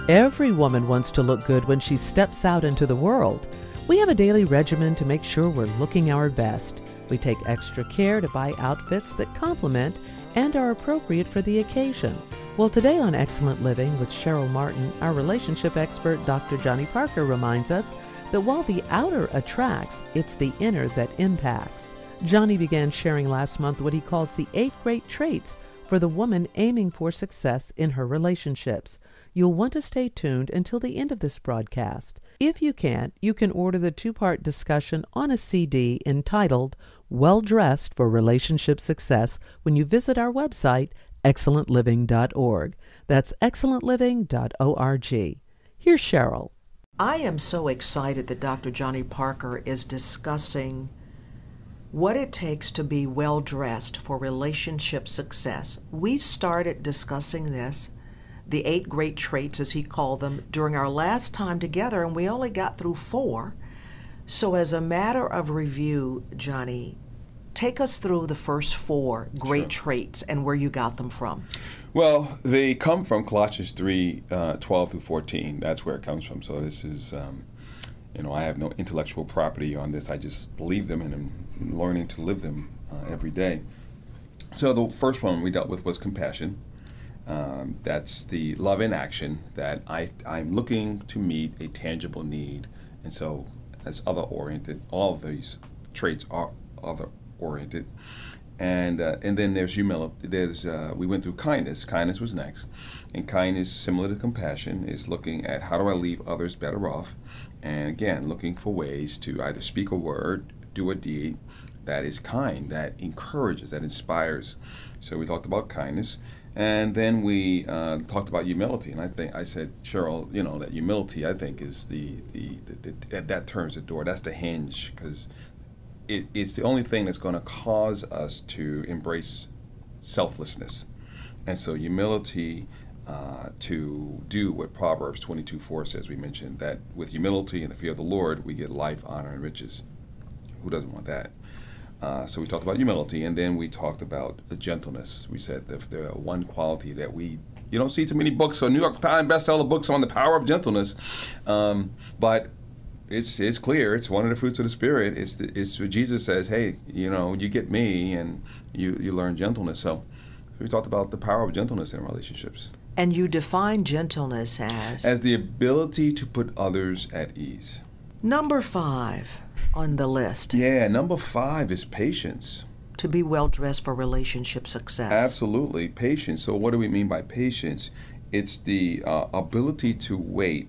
Every woman wants to look good when she steps out into the world. We have a daily regimen to make sure we're looking our best. We take extra care to buy outfits that complement and are appropriate for the occasion. Well, today on Excellent Living with Cheryl Martin, our relationship expert Dr. Johnny Parker reminds us that while the outer attracts, it's the inner that impacts. Johnny began sharing last month what he calls the 8 great traits for the woman aiming for success in her relationships. You'll want to stay tuned until the end of this broadcast. If you can't, you can order the 2-part discussion on a CD entitled Well Dressed for Relationship Success when you visit our website, excellentliving.org. That's excellentliving.org. Here's Cheryl. I am so excited that Dr. Johnny Parker is discussing what it takes to be well dressed for relationship success. We started discussing this, the 8 great traits as he called them, during our last time together, and we only got through 4. So as a matter of review, Johnny, take us through the first 4 great traits and where you got them from. Well, they come from Colossians 3, 12 through 14. That's where it comes from. So this is, I have no intellectual property on this. I just believe them and I'm learning to live them every day. So the first one we dealt with was compassion. That's the love in action, that I'm looking to meet a tangible need. And so that's other-oriented. All of these traits are other-oriented. And then there's humility. We went through kindness. Kindness was next. And kindness, similar to compassion, is looking at how do I leave others better off. And again, looking for ways to either speak a word, do a deed that is kind, that encourages, that inspires. So we talked about kindness. And then we talked about humility, and I said, Cheryl, that humility, I think, is that turns the door. That's the hinge, because it's the only thing that's going to cause us to embrace selflessness. And so humility, to do what Proverbs 22:4 says, we mentioned, that with humility and the fear of the Lord, we get life, honor, and riches. Who doesn't want that? So we talked about humility, and then we talked about gentleness. We said the one quality that you don't see too many books or New York Times bestseller books on the power of gentleness, but it's clear it's one of the fruits of the Spirit. It's what Jesus says, hey, you get me and you learn gentleness. So we talked about the power of gentleness in relationships. And you define gentleness as the ability to put others at ease. Number 5 on the list. Yeah, number 5 is patience. To be well-dressed for relationship success. Absolutely, patience. So what do we mean by patience? It's the ability to wait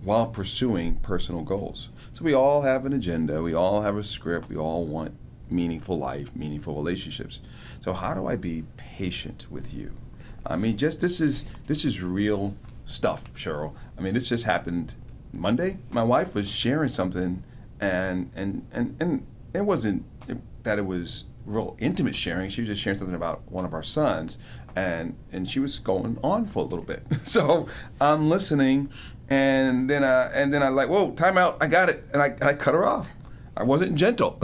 while pursuing personal goals. So we all have an agenda, we all have a script, we all want meaningful life, meaningful relationships. So how do I be patient with you? I mean, this is real stuff, Cheryl. I mean, this just happened Monday. My wife was sharing something, and it wasn't that it was real intimate sharing. She was just sharing something about one of our sons, and she was going on for a little bit. So I'm listening, and then I like, whoa, time out, I got it, and I cut her off. I wasn't gentle.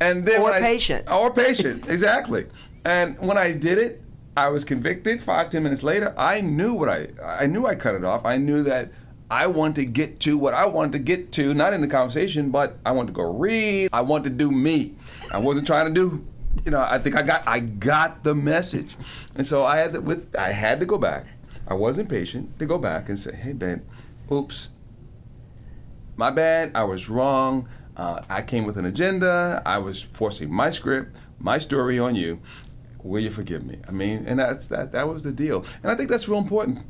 And then patient, exactly. And when I did it, I was convicted. 5-10 minutes later, I knew I cut it off. I knew that I wanted to get to what I wanted to get to, not in the conversation, but I wanted to go read. I wanted to do me. I wasn't trying to do, I think I got the message. And so I had to go back. I was impatient to go back and say, hey, babe, oops, my bad, I was wrong. I came with an agenda. I was forcing my script, my story on you. Will you forgive me? I mean, and that was the deal. And I think that's real important.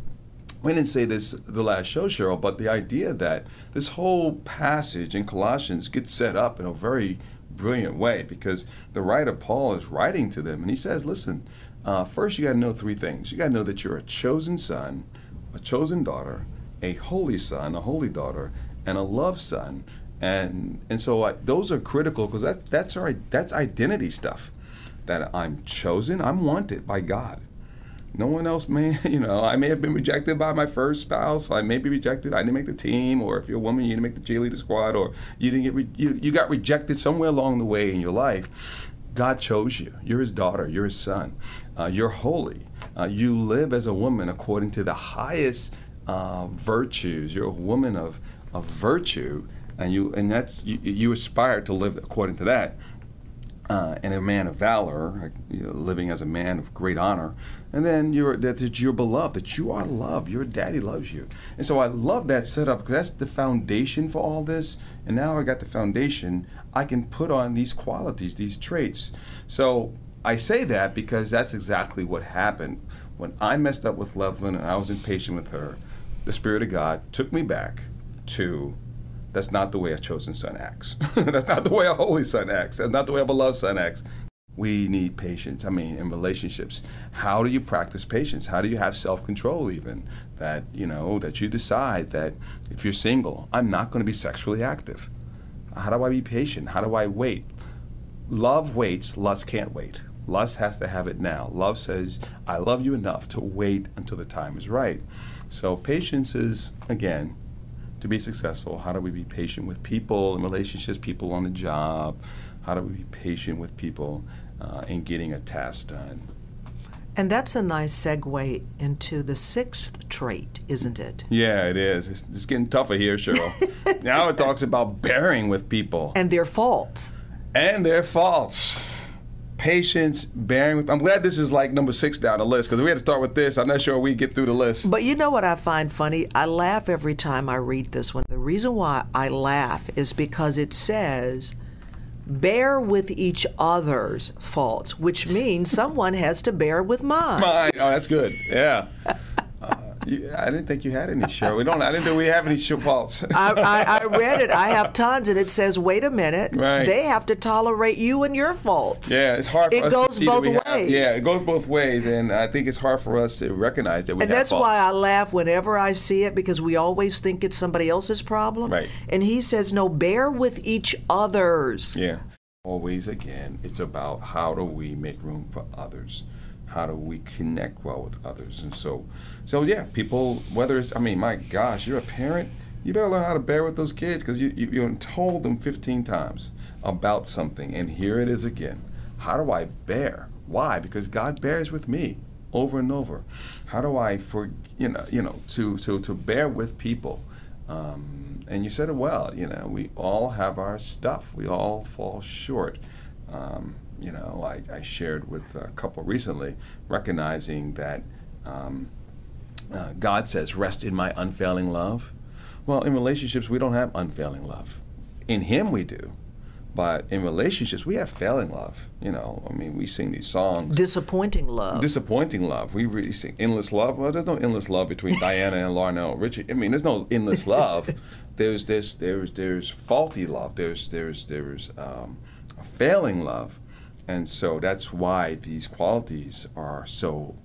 We didn't say this the last show, Cheryl, but the idea that this whole passage in Colossians gets set up in a very brilliant way, because the writer Paul is writing to them, and he says, listen, first you got to know 3 things. You got to know that you're a chosen son, a chosen daughter, a holy son, a holy daughter, and a loved son. And so those are critical, because that's identity stuff. That I'm chosen, I'm wanted by God. No one else may, I may have been rejected by my first spouse. I may be rejected. I didn't make the team, or if you're a woman, you didn't make the cheerleader squad, or you didn't get you got rejected somewhere along the way in your life. God chose you. You're His daughter. You're His son. You're holy. You live as a woman according to the highest virtues. You're a woman of virtue, and you aspire to live according to that. And a man of valor, living as a man of great honor, and then that you're beloved, that you are loved, your daddy loves you. And so I love that setup because that's the foundation for all this. And now I got the foundation, I can put on these qualities, these traits. So I say that because that's exactly what happened. When I messed up with Loveland and I was impatient with her, the Spirit of God took me back to, that's not the way a chosen son acts. That's not the way a holy son acts. That's not the way a beloved son acts. We need patience. I mean, in relationships, how do you practice patience? How do you have self-control even? That you decide that if you're single, I'm not going to be sexually active. How do I be patient? How do I wait? Love waits, lust can't wait. Lust has to have it now. Love says, I love you enough to wait until the time is right. So patience is, again, to be successful, how do we be patient with people in relationships, people on the job? How do we be patient with people in getting a task done? And that's a nice segue into the sixth trait, isn't it? Yeah, it is. It's getting tougher here, Cheryl. Now it talks about bearing with people. And their faults. And their faults. Patience, bearing with. I'm glad this is like number 6 down the list, because if we had to start with this, I'm not sure we get through the list. But you know what I find funny? I laugh every time I read this one. The reason why I laugh is because it says, bear with each other's faults, which means someone has to bear with mine. Mine. Oh, that's good. Yeah. I didn't think you had any, Cheryl. I didn't think we have any faults. I read it. I have tons, and it says, wait a minute. Right. They have to tolerate you and your faults. Yeah, it's hard for us to see that we have. It goes both ways. Yeah, it goes both ways, and I think it's hard for us to recognize that we have faults. And that's why I laugh whenever I see it, because we always think it's somebody else's problem. Right. And he says, no, bear with each other's. Yeah. Always, again, it's about how do we make room for others? How do we connect well with others? And so yeah, people, whether it's, my gosh, you're a parent, you better learn how to bear with those kids, because you told them 15 times about something, and here it is again. How do I bear? Why? Because God bears with me over and over. How do I, to bear with people? And you said it well, we all have our stuff. We all fall short. I shared with a couple recently, recognizing that God says, rest in my unfailing love. Well, in relationships, we don't have unfailing love. In Him we do. But in relationships, we have failing love. We sing these songs. Disappointing love. Disappointing love. We really sing endless love. Well, there's no endless love between Diana and Larnell Richie. There's no endless love. There's faulty love. There's a failing love. And so that's why these qualities are so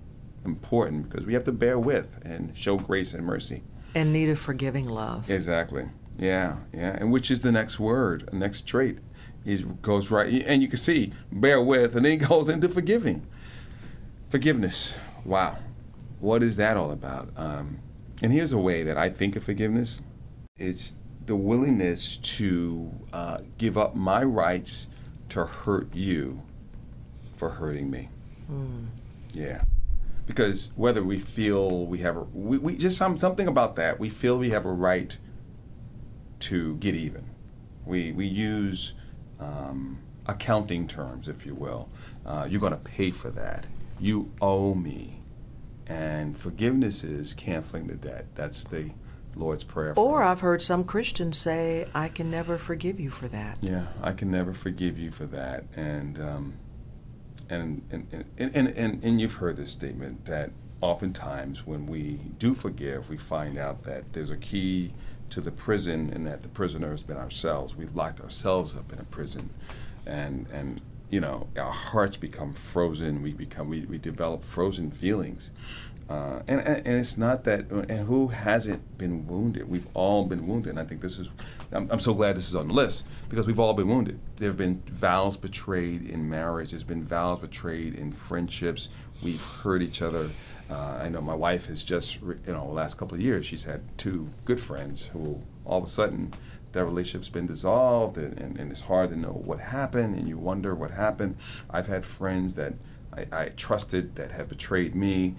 important, because we have to bear with and show grace and mercy. And need a forgiving love. Exactly. Yeah. And which is the next word, the next trait. It goes right, and you can see, bear with, and then it goes into forgiving. Forgiveness. Wow. What is that all about? And here's a way that I think of forgiveness. It's the willingness to give up my rights to hurt you for hurting me. Yeah. Because whether we feel we have we just something about that, we feel we have a right to get even. We use accounting terms, if you will. You're going to pay for that. You owe me. And forgiveness is canceling the debt. That's the Lord's Prayer. Or I've heard some Christians say, I can never forgive you for that. Yeah, I can never forgive you for that. And you've heard this statement that oftentimes when we do forgive, we find out that there's a key to the prison, and that the prisoner has been ourselves. We've locked ourselves up in a prison, and our hearts become frozen. We develop frozen feelings, and it's not that. And who hasn't been wounded? We've all been wounded. And I think this is. I'm so glad this is on the list, because we've all been wounded. There have been vows betrayed in marriage. There's been vows betrayed in friendships. We've hurt each other. I know my wife has just, the last couple of years, she's had 2 good friends who all of a sudden their relationship's been dissolved, and it's hard to know what happened, and you wonder what happened. I've had friends that I trusted that have betrayed me,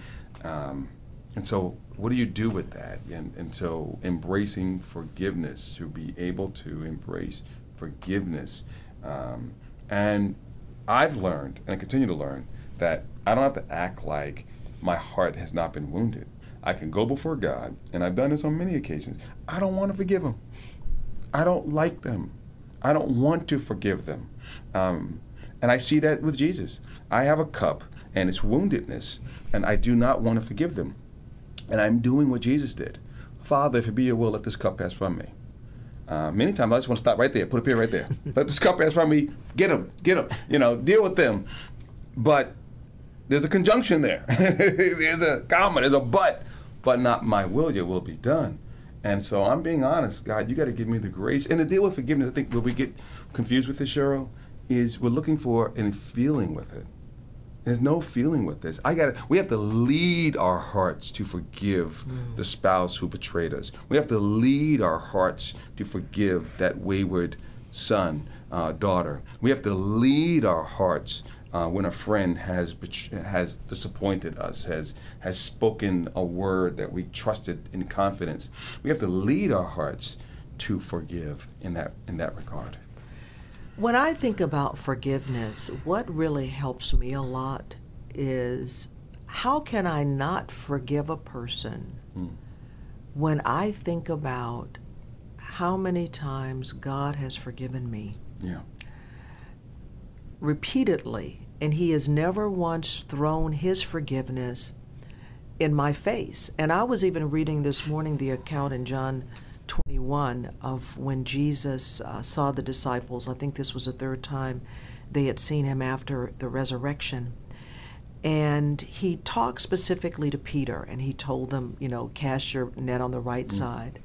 And so what do you do with that? And so embracing forgiveness, to be able to embrace forgiveness. And I've learned, and I continue to learn, that I don't have to act like my heart has not been wounded. I can go before God, and I've done this on many occasions. I don't want to forgive them. I don't like them. I don't want to forgive them. And I see that with Jesus. I have a cup, and it's woundedness, and I do not want to forgive them. And I'm doing what Jesus did. Father, if it be your will, let this cup pass from me. Many times I just want to stop right there, put a pin right there. Let this cup pass from me, get them, deal with them. But there's a conjunction there. There's a comma, there's a but not my will, your will be done. And so I'm being honest, God, you got to give me the grace. And the deal with forgiveness, I think where we get confused with this, Cheryl, is we're looking for a feeling with it. There's no feeling with this. We have to lead our hearts to forgive the spouse who betrayed us. We have to lead our hearts to forgive that wayward son, daughter. We have to lead our hearts when a friend has disappointed us, has spoken a word that we trusted in confidence. We have to lead our hearts to forgive in that regard. When I think about forgiveness, what really helps me a lot is, how can I not forgive a person when I think about how many times God has forgiven me? Yeah. Repeatedly, and he has never once thrown his forgiveness in my face. And I was even reading this morning the account in John 21 of when Jesus saw the disciples. I think this was the third time they had seen him after the resurrection. And he talked specifically to Peter, and he told them, cast your net on the right side.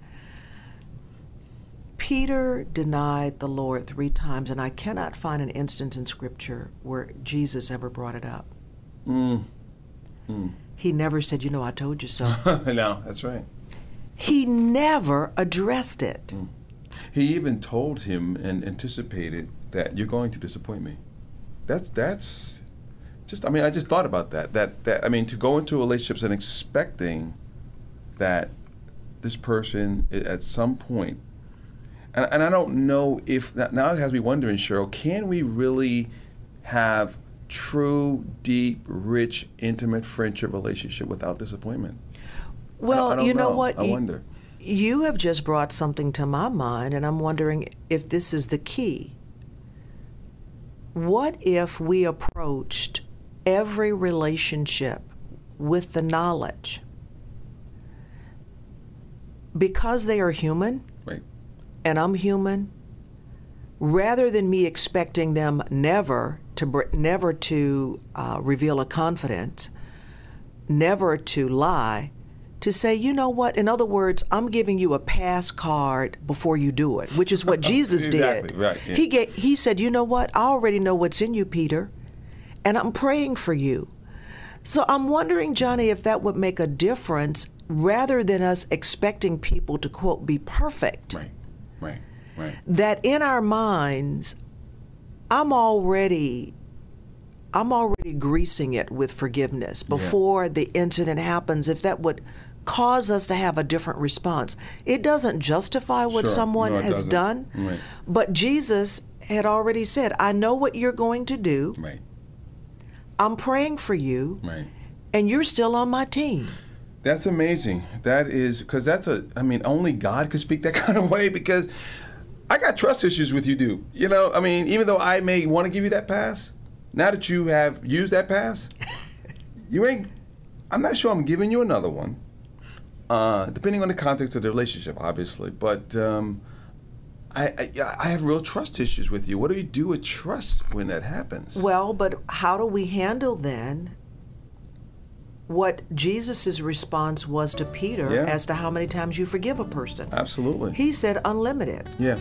Peter denied the Lord 3 times, and I cannot find an instance in Scripture where Jesus ever brought it up. He never said, I told you so. No, that's right. He never addressed it. He even told him and anticipated that you're going to disappoint me. That's just, I just thought about that. To go into relationships and expecting that this person at some point, and I don't know if, now it has me wondering, Cheryl, can we really have true, deep, rich, intimate friendship relationship without disappointment? Well, I don't know what? I wonder. You have just brought something to my mind, and I'm wondering if this is the key. What if we approached every relationship with the knowledge, because they are human, right, and I'm human, rather than me expecting them never to reveal a confidence, never to lie, to say, you know what, in other words, I'm giving you a pass card before you do it, which is what Jesus exactly, did. Right, yeah. He said, you know what, I already know what's in you, Peter, and I'm praying for you. So I'm wondering, Johnny, if that would make a difference rather than us expecting people to, quote, be perfect. Right. That in our minds, I'm already greasing it with forgiveness before the incident happens, if that would cause us to have a different response. It doesn't justify what someone has done, right, but Jesus had already said, I know what you're going to do. Right. I'm praying for you, Right. and you're still on my team. That's amazing. That is, because only God could speak that kind of way, because I got trust issues with you, dude. Even though I may want to give you that pass, now that you have used that pass, I'm not sure I'm giving you another one, depending on the context of the relationship, obviously. But I have real trust issues with you. What do you do with trust when that happens? Well, but how do we handle then what Jesus' response was to Peter as to how many times you forgive a person? Absolutely. He said unlimited. Yeah.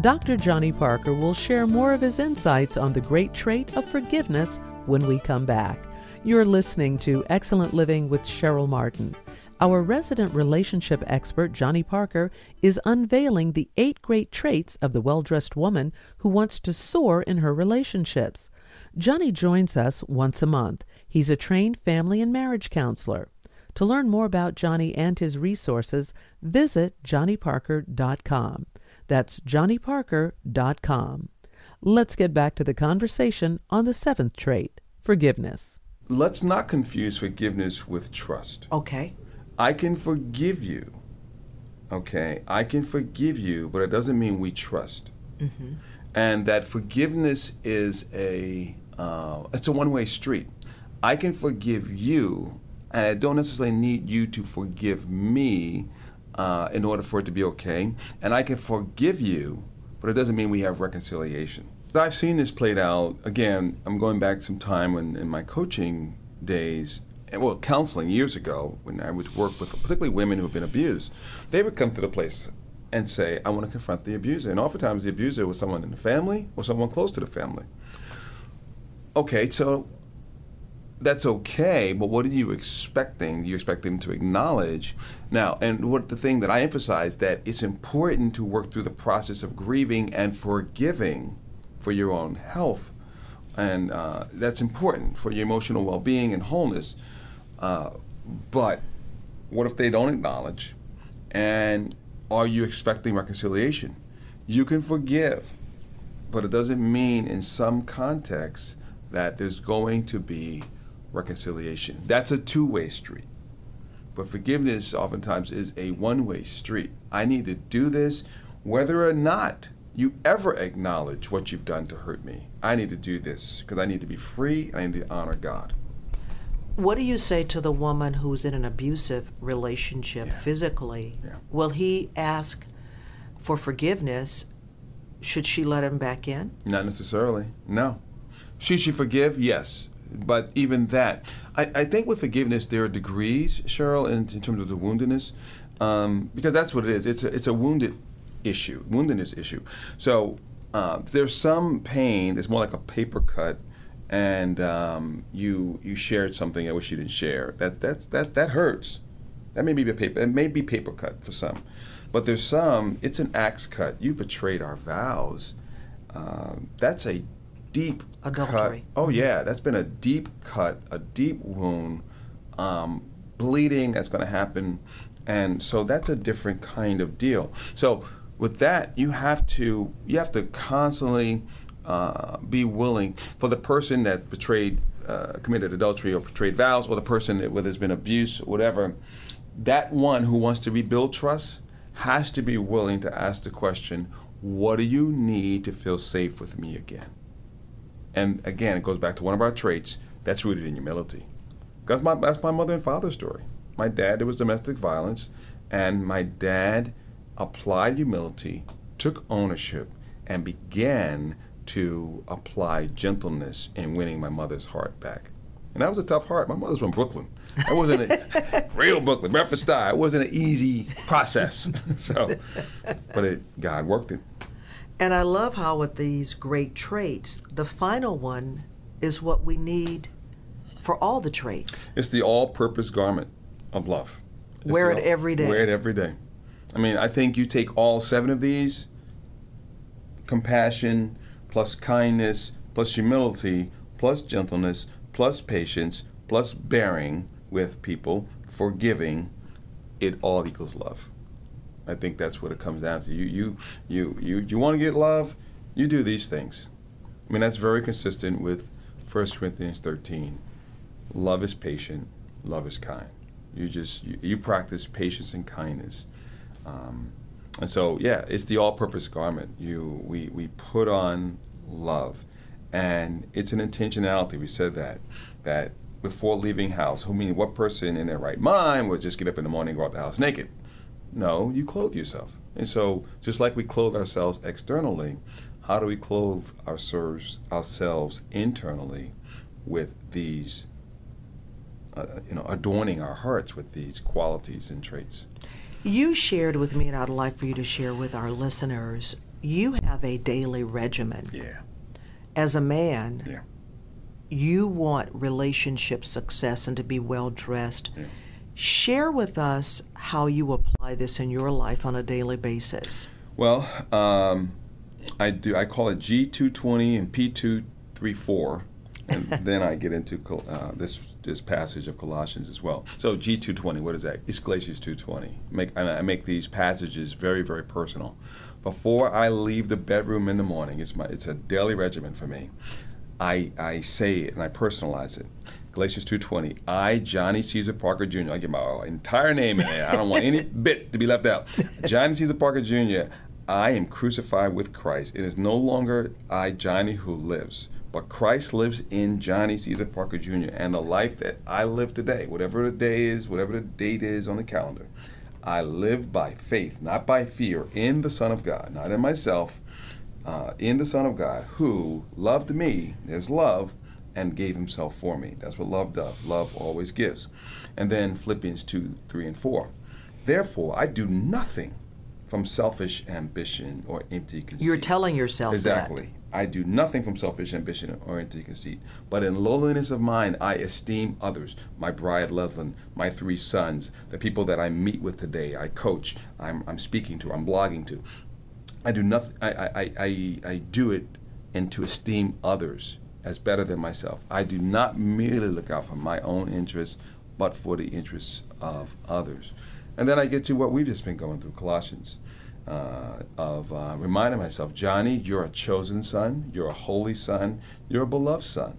Dr. Johnny Parker will share more of his insights on the great trait of forgiveness when we come back. You're listening to Excellent Living with Cheryl Martin. Our resident relationship expert, Johnny Parker, is unveiling the 8 great traits of the well-dressed woman who wants to soar in her relationships. Johnny joins us once a month. He's a trained family and marriage counselor. To learn more about Johnny and his resources, visit johnnyparker.com. That's johnnyparker.com. Let's get back to the conversation on the seventh trait, forgiveness. Let's not confuse forgiveness with trust. Okay. I can forgive you. Okay, I can forgive you, but it doesn't mean we trust. Mm-hmm. And that forgiveness is it's a one-way street. I can forgive you, and I don't necessarily need you to forgive me in order for it to be okay. And I can forgive you, but it doesn't mean we have reconciliation. I've seen this played out. Again, I'm going back some time when, in my coaching days, well, counseling years ago, when I would work with particularly women who have been abused. They would come to the place and say, I want to confront the abuser. And oftentimes the abuser was someone in the family or someone close to the family. Okay, so that's okay, but what are you expecting? You expect them to acknowledge. Now, and what the thing that I emphasize, that it's important to work through the process of grieving and forgiving for your own health. And that's important for your emotional well-being and wholeness. But what if they don't acknowledge? And are you expecting reconciliation? You can forgive, but it doesn't mean in some contexts that there's going to be reconciliation. That's a two-way street. But forgiveness oftentimes is a one-way street. I need to do this whether or not you ever acknowledge what you've done to hurt me. I need to do this because I need to be free and I need to honor God. What do you say to the woman who's in an abusive relationship physically? Yeah. Will he ask for forgiveness? Should she let him back in? Not necessarily, no. Should she forgive? Yes. But even that, I think with forgiveness there are degrees, Cheryl, in terms of the woundedness, because that's what it is. It's a woundedness issue. So there's some pain that's more like a paper cut, and you shared something I wish you didn't share. That hurts. That may be paper cut for some, but there's some. It's an axe cut. You betrayed our vows. That's a deep adultery. Cut. Oh yeah, that's been a deep cut, a deep wound, bleeding that's going to happen, and so that's a different kind of deal. So with that, you have to constantly be willing for the person that committed adultery or betrayed vows, or the person where there's been abuse, whatever. That one who wants to rebuild trust has to be willing to ask the question, what do you need to feel safe with me again? And again, it goes back to one of our traits that's rooted in humility. That's my mother and father's story. My dad, there was domestic violence, and my dad applied humility, took ownership, and began to apply gentleness in winning my mother's heart back. And that was a tough heart. My mother's from Brooklyn. That wasn't a real Brooklyn, Breakfast style. It wasn't an easy process. But God worked it. And I love how with these great traits, the final one is what we need for all the traits. It's the all-purpose garment of love. Wear it every day. Wear it every day. I mean, I think you take all 7 of these, compassion, plus kindness, plus humility, plus gentleness, plus patience, plus bearing with people, forgiving, it all equals love. I think that's what it comes down to. You want to get love, you do these things. I mean, that's very consistent with 1 Corinthians 13. Love is patient, love is kind. You practice patience and kindness. And so, yeah, it's the all-purpose garment. We put on love, and it's an intentionality. We said that before leaving house. I mean, what person in their right mind would just get up in the morning and go out the house naked? No, you clothe yourself. And so, just like we clothe ourselves externally, how do we clothe ourselves internally with these, adorning our hearts with these qualities and traits? You shared with me, and I'd like for you to share with our listeners, you have a daily regimen. Yeah. As a man, yeah. You want relationship success and to be well-dressed. Yeah. Share with us how you apply this in your life on a daily basis. Well, I call it G220 and P234. And then I get into this passage of Colossians as well. So G2:20, what is that? It's Galatians 2:20. I make these passages very, very personal. Before I leave the bedroom in the morning, it's a daily regimen for me. I say it and I personalize it. Galatians 2:20. I, Johnny Caesar Parker Jr. I get my entire name in there. I don't want any bit to be left out. Johnny Caesar Parker Jr. I am crucified with Christ. It is no longer I, Johnny, who lives, but Christ lives in Johnny Caesar Parker Jr. And the life that I live today, whatever the day is, whatever the date is on the calendar, I live by faith, not by fear, in the Son of God, not in myself, in the Son of God, who loved me, there's love, and gave himself for me. That's what love does. Love always gives. And then Philippians 2:3-4. Therefore, I do nothing from selfish ambition or empty conceit. You're telling yourself exactly. I do nothing from selfish ambition or empty conceit, but in lowliness of mind I esteem others, my bride Leslin, my 3 sons, the people that I meet with today, I coach, I'm speaking to, I'm blogging to. I do nothing. I do it and to esteem others as better than myself. I do not merely look out for my own interests, but for the interests of others. And then I get to what we've just been going through, Colossians, reminding myself, Johnny, you're a chosen son, you're a holy son, you're a beloved son.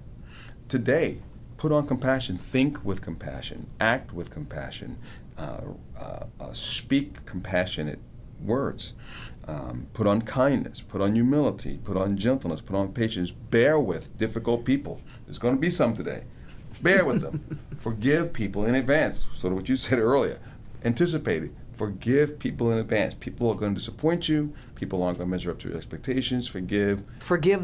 Today, put on compassion, think with compassion, act with compassion, speak compassionate words. Put on kindness, put on humility, put on gentleness, put on patience, bear with difficult people. There's going to be some today. Bear with them. Forgive people in advance, sort of what you said earlier. Anticipate it. Forgive people in advance. People are going to disappoint you. People aren't going to measure up to your expectations. Forgive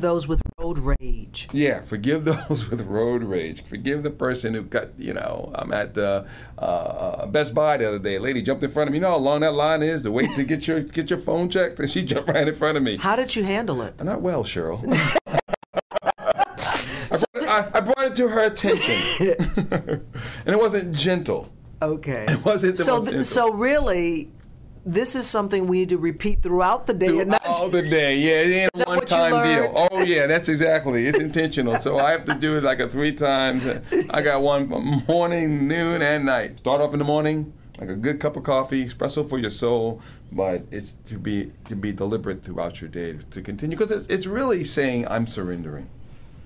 those with road rage. Yeah, forgive those with road rage. Forgive the person who got, I'm at Best Buy the other day. A lady jumped in front of me. You know how long that line is to wait to get your phone checked? And she jumped right in front of me. How did you handle it? Not well, Cheryl. I brought it to her attention. And it wasn't gentle. Okay. It wasn't the most gentle. So really, this is something we need to repeat throughout the day. Throughout the day, yeah. It ain't a one-time deal. Oh, yeah, that's exactly. It's intentional. So I have to do it like 3 times. I got one morning, noon, and night. Start off in the morning, like a good cup of coffee, espresso for your soul, but it's to be deliberate throughout your day to continue. Because it's really saying I'm surrendering.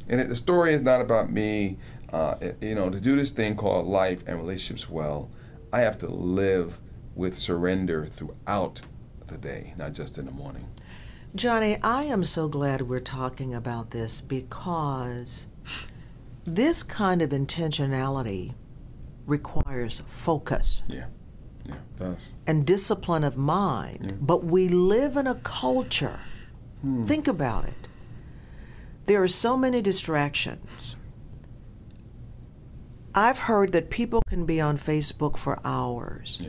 And the story is not about me. To do this thing called life and relationships well, I have to live with surrender throughout the day, not just in the morning. Johnny, I am so glad we're talking about this because this kind of intentionality requires focus. Yeah, it does. And discipline of mind. Yeah. But we live in a culture. Think about it. There are so many distractions. I've heard that people can be on Facebook for hours,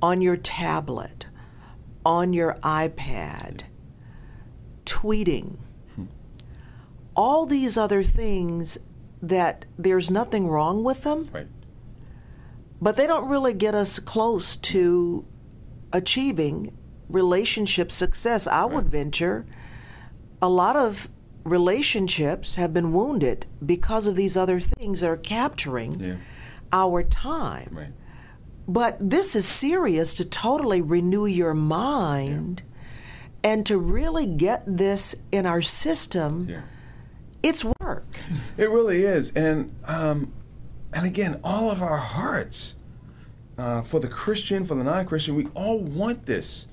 on your tablet, on your iPad, tweeting, all these other things that there's nothing wrong with them, right. But they don't really get us close to achieving relationship success. I would venture a lot of relationships have been wounded because of these other things that are capturing our time. Right. But this is serious, to totally renew your mind and to really get this in our system. It's work. It really is. And again, all of our hearts, for the Christian, for the non-Christian, we all want this.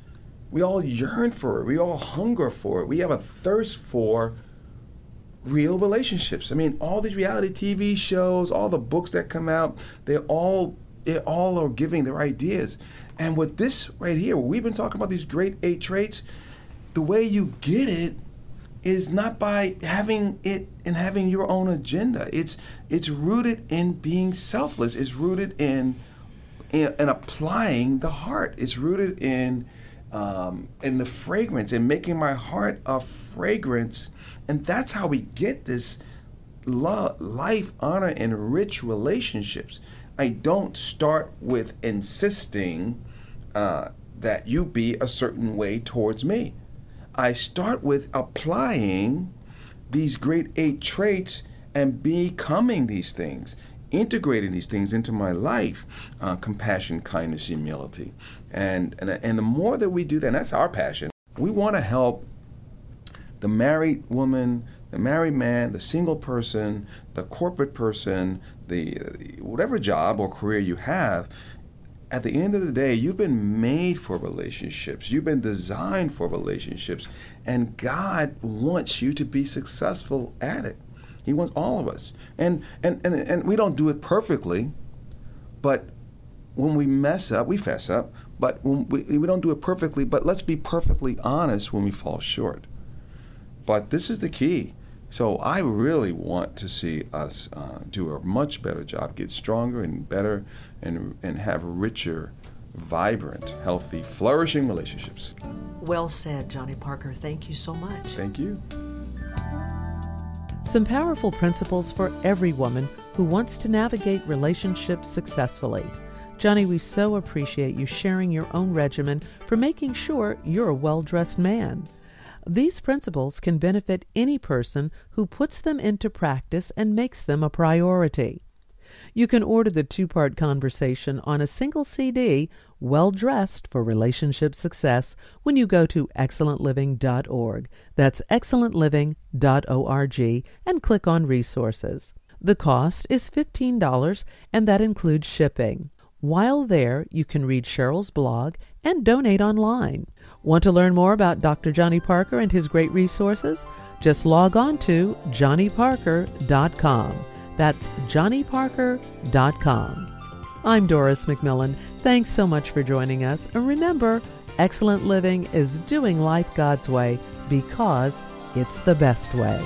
We all yearn for it. We all hunger for it. We have a thirst for real relationships. I mean, all these reality TV shows, all the books that come out, they all are giving their ideas. And with this right here, we've been talking about these great 8 traits. The way you get it is not by having it and having your own agenda. It's rooted in being selfless. It's rooted in applying the heart. It's rooted in the fragrance, and making my heart a fragrance. And that's how we get this life, honor, and rich relationships. I don't start with insisting that you be a certain way towards me. I start with applying these great 8 traits and becoming these things, integrating these things into my life, compassion, kindness, humility. And the more that we do that, and that's our passion, we want to help the married woman, the married man, the single person, the corporate person, the whatever job or career you have. At the end of the day, you've been made for relationships. You've been designed for relationships. And God wants you to be successful at it. He wants all of us. And we don't do it perfectly, but when we mess up, we fess up. But when we don't do it perfectly, but let's be perfectly honest when we fall short. But this is the key. So I really want to see us do a much better job, get stronger and better, and have richer, vibrant, healthy, flourishing relationships. Well said, Johnny Parker. Thank you so much. Thank you. Some powerful principles for every woman who wants to navigate relationships successfully. Johnny, we so appreciate you sharing your own regimen for making sure you're a well-dressed man. These principles can benefit any person who puts them into practice and makes them a priority. You can order the 2-part conversation on a single CD, Well Dressed for Relationship Success, when you go to excellentliving.org. That's excellentliving.org, and click on Resources. The cost is $15, and that includes shipping. While there, you can read Cheryl's blog and donate online. Want to learn more about Dr. Johnny Parker and his great resources? Just log on to johnnyparker.com. That's johnnyparker.com. I'm Doris McMillan. Thanks so much for joining us. And remember, excellent living is doing life God's way because it's the best way.